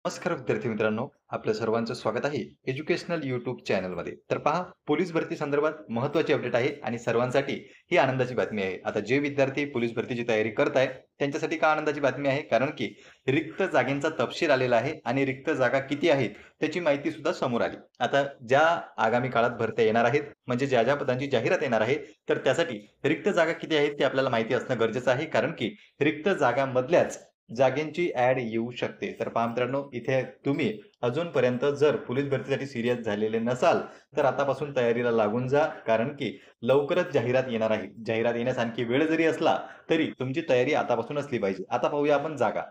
नमस्कार विद्यार्थी मित्रांनो, आपल्या सर्वांचं स्वागत आहे एज्युकेशनल यूट्यूब चॅनलमध्ये. तर पहा, पोलीस भरती संदर्भात महत्त्वाची अपडेट आहे आणि सर्वांसाठी ही आनंदाची बातमी आहे. आता जे विद्यार्थी पोलीस भरतीची तयारी करत आहेत, त्यांच्यासाठी का आनंदाची बातमी आहे? कारण की रिक्त जागांचा तपशील आलेला आहे आणि रिक्त जागा किती आहेत त्याची माहिती सुद्धा समोर आली. आता ज्या आगामी काळात भरत्या येणार आहेत, म्हणजे ज्या पदांची जाहिरात येणार आहे, तर त्यासाठी रिक्त जागा किती आहेत ते आपल्याला माहिती असणं गरजेचं आहे. कारण की रिक्त जागांमधल्याच जागेंची ॲड येऊ शकते. तर पहा मित्रांनो, इथे तुम्ही अजूनपर्यंत जर पोलीस भरतीसाठी सीरियस झालेले नसाल, तर आतापासून तयारीला लागून जा. कारण की लवकरच जाहिरात येणार आहे. जाहिरात येण्यास आणखी वेळ जरी असला, तरी तुमची तयारी आतापासून असली पाहिजे. आता पाहूया आपण जागा.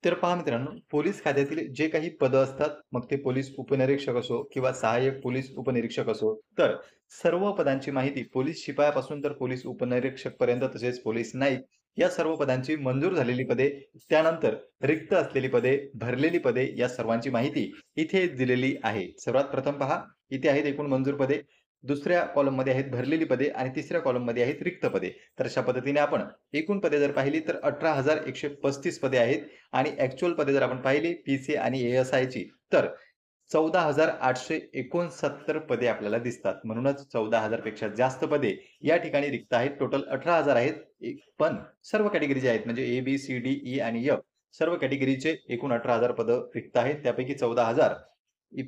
तर पहा मित्रांनो, पोलीस खात्यातील जे काही पदं असतात, मग ते पोलीस उपनिरीक्षक असो किंवा सहाय्यक पोलीस उपनिरीक्षक असो, तर सर्व पदांची माहिती पोलीस शिपायापासून तर पोलीस उपनिरीक्षकपर्यंत तसेच पोलीस नाईक या सर्व पदांची मंजूर झालेली पदे, त्यानंतर रिक्त असलेली पदे, भरलेली पदे या सर्वांची माहिती इथे दिलेली आहे. सर्वात प्रथम पहा, इथे आहेत एकूण मंजूर पदे, दुसऱ्या कॉलममध्ये आहेत भरलेली पदे आणि तिसऱ्या कॉलममध्ये आहेत रिक्त पदे. तर अशा पद्धतीने आपण एकूण पदे जर पाहिली तर 18,135 पदे आहेत आणि ॲक्चुअल पदे जर आपण पाहिली पी-सी आणि ए-एस-आयची तर 14,869 पदे आपल्याला दिसतात. म्हणूनच 14,000 पेक्षा जास्त पदे या ठिकाणी रिक्त आहेत. टोटल 18,000 आहेत. पण सर्व कॅटेगरीचे आहेत म्हणजे ए, बी, सी, डी, ई आणि एफ सर्व कॅटेगरीचे एकूण 18,000 पदं रिक्त आहेत. त्यापैकी 14,000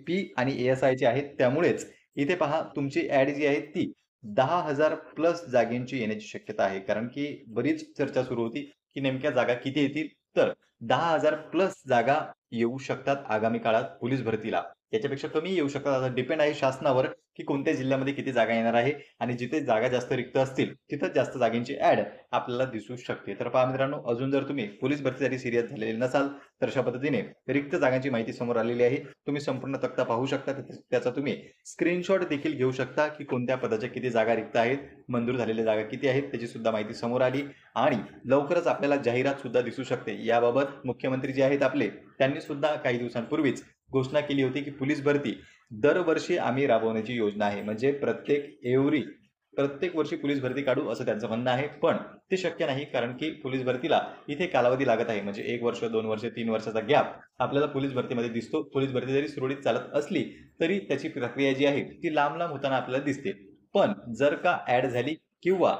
पी आणि ए-एस-आयचे आहेत. त्यामुळेच इथे पहा तुमची ॲड जी आहे ती 10,000 प्लस जागेंची येण्याची शक्यता आहे. कारण की बरीच चर्चा सुरू होती, की नेमक्या जागा किती येतील? तर 10,000 प्लस जागा येऊ शकतात आगामी काळात पोलीस भरतीला. याच्यापेक्षा कमी येऊ शकतात. आता डिपेंड आहे शासनावर, की कोणत्या जिल्ह्यामध्ये किती जागा येणार आहे आणि जिथे जागा जास्त रिक्त असतील, तिथं जास्त जागेंची ॲड आपल्याला दिसू शकते. तर पहा मित्रांनो, अजून जर तुम्ही पोलीस भरतीसाठी सीरियस झालेले नसाल, तर अशा पद्धतीने रिक्त जागांची माहिती समोर आलेली आहे. तुम्ही संपूर्ण तक्ता पाहू शकता. त्याचा तुम्ही स्क्रीनशॉट देखील घेऊ शकता, की कोणत्या पदाच्या किती जागा रिक्त आहेत, मंजूर झालेल्या जागा किती आहेत, त्याची सुद्धा माहिती समोर आली आणि लवकरच आपल्याला जाहिरात सुद्धा दिसू शकते. याबाबत मुख्यमंत्री जे आहेत आपले, त्यांनी सुद्धा काही दिवसांपूर्वीच घोषणा केली होती, की पोलीस भरती दरवर्षी आम्ही राबवण्याची योजना आहे. म्हणजे प्रत्येक वर्षी पोलीस भरती काढू असं त्यांचं म्हणणं आहे. पण ते शक्य नाही कारण की पोलीस भरतीला इथे कालावधी लागत आहे. म्हणजे 1 वर्ष, 2 वर्ष, 3 वर्षाचा गॅप आपल्याला पोलीस भरतीमध्ये दिसतो. पोलीस भरती जरी सुरळीत चालत असली, तरी त्याची प्रक्रिया जी आहे ती लांब-लांब होताना आपल्याला दिसते. पण जर का ॲड झाली किंवा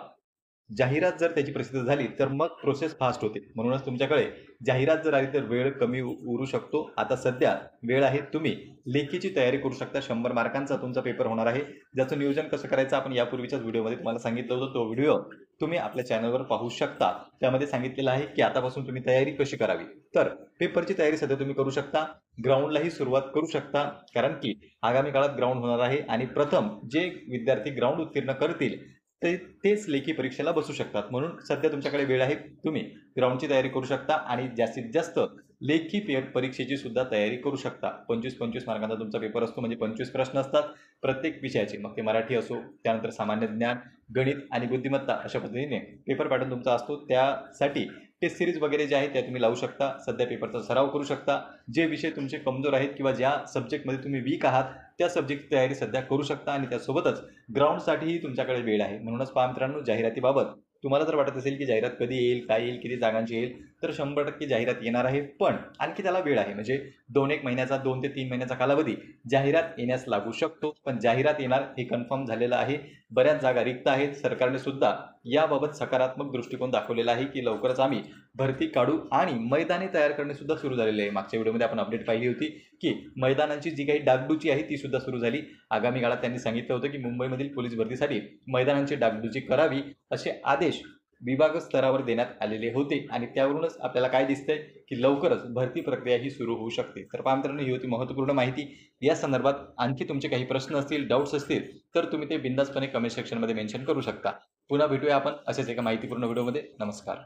जाहिरात जर त्याची प्रसिद्ध झाली, तर मग प्रोसेस फास्ट होते. म्हणूनच तुमच्याकडे जाहिरात जर आली तर वेळ कमी उरू शकतो. आता सध्या वेळ आहे. तुम्ही लेखीची तयारी करू शकता. 100 मार्कांचा तुमचा पेपर होणार आहे. ज्याचं नियोजन कसं करायचं आपण यापूर्वीच्याच व्हिडिओमध्ये तुम्हाला सांगितलं होतं. तो व्हिडिओ तुम्ही आपल्या चॅनलवर पाहू शकता. त्यामध्ये सांगितलेलं आहे, की आतापासून तुम्ही तयारी कशी करावी. तर पेपरची तयारी सध्या तुम्ही करू शकता. ग्राउंडलाही सुरुवात करू शकता. कारण की आगामी काळात ग्राउंड होणार आहे आणि प्रथम जे विद्यार्थी ग्राउंड उत्तीर्ण करतील, तेच लेखी परीक्षेला बसू शकतात. म्हणून सध्या तुमच्याकडे वेळ आहे. तुम्ही ग्राउंडची तयारी करू शकता आणि जास्तीत जास्त लेखी परीक्षेची सुद्धा तयारी करू शकता. 25-25 मार्कांचा तुमचा पेपर असतो म्हणजे 25 प्रश्न असतात प्रत्येक विषयाचे. मग ते मराठी असो, त्यानंतर सामान्य ज्ञान, गणित आणि बुद्धिमत्ता अशा पद्धतीने पेपर पॅटर्न तुमचा असतो. त्यासाठी टेस्ट सिरीज वगैरे जे आहे त्या तुम्ही लावू शकता. सध्या पेपरचा सराव करू शकता. जे विषय तुमचे कमजोर आहेत किंवा ज्या सब्जेक्टमध्ये तुम्ही वीक आहात, त्या सब्जेक्टची तयारी सध्या करू शकता आणि त्यासोबतच ग्राउंडसाठीही तुमच्याकडे वेळ आहे. म्हणूनच पहा मित्रांनो, जाहिरातीबाबत तुम्हाला जर वाटत असेल, की जाहिरात कधी येईल, काय येईल, किती जागांची येईल, तर 100% जाहिरात येणार आहे. पण आणखी त्याला वेळ आहे. म्हणजे 2-1 महिन्याचा, 2 ते 3 महिन्याचा कालावधी जाहिरात येण्यास लागू शकतो. पण जाहिरात येणार हे कन्फर्म झालेलं आहे. बऱ्याच जागा रिक्त आहेत. सरकारने सुद्धा याबाबत सकारात्मक दृष्टिकोन दाखवलेला आहे, की लवकरच आम्ही भरती काढू आणि मैदाने तयार करणे सुद्धा सुरू झालेले आहे. मागच्या व्हिडिओमध्ये आपण अपडेट पाहिली होती, की मैदानांची जी काही डागडुजी आहे ती सुद्धा सुरू झाली. आगामी काळात त्यांनी सांगितलं होतं, की मुंबईमधील पोलीस भरतीसाठी मैदानांची डागडुजी करावी असे आदेश विभाग स्तरावर देण्यात आलेले होते आणि त्यावरूनच आपल्याला काय दिसतंय, की लवकरच भरती प्रक्रिया ही सुरू होऊ शकते. तर पहा मित्रांनो, ही होती महत्त्वपूर्ण माहिती. या संदर्भात आणखी तुमचे काही प्रश्न असतील, डाऊट्स असतील, तर तुम्ही ते बिनधास्तपणे कमेंट सेक्शनमध्ये मेन्शन करू शकता. पुन्हा भेटूया आपण अशाच एका माहितीपूर्ण व्हिडिओमध्ये. नमस्कार.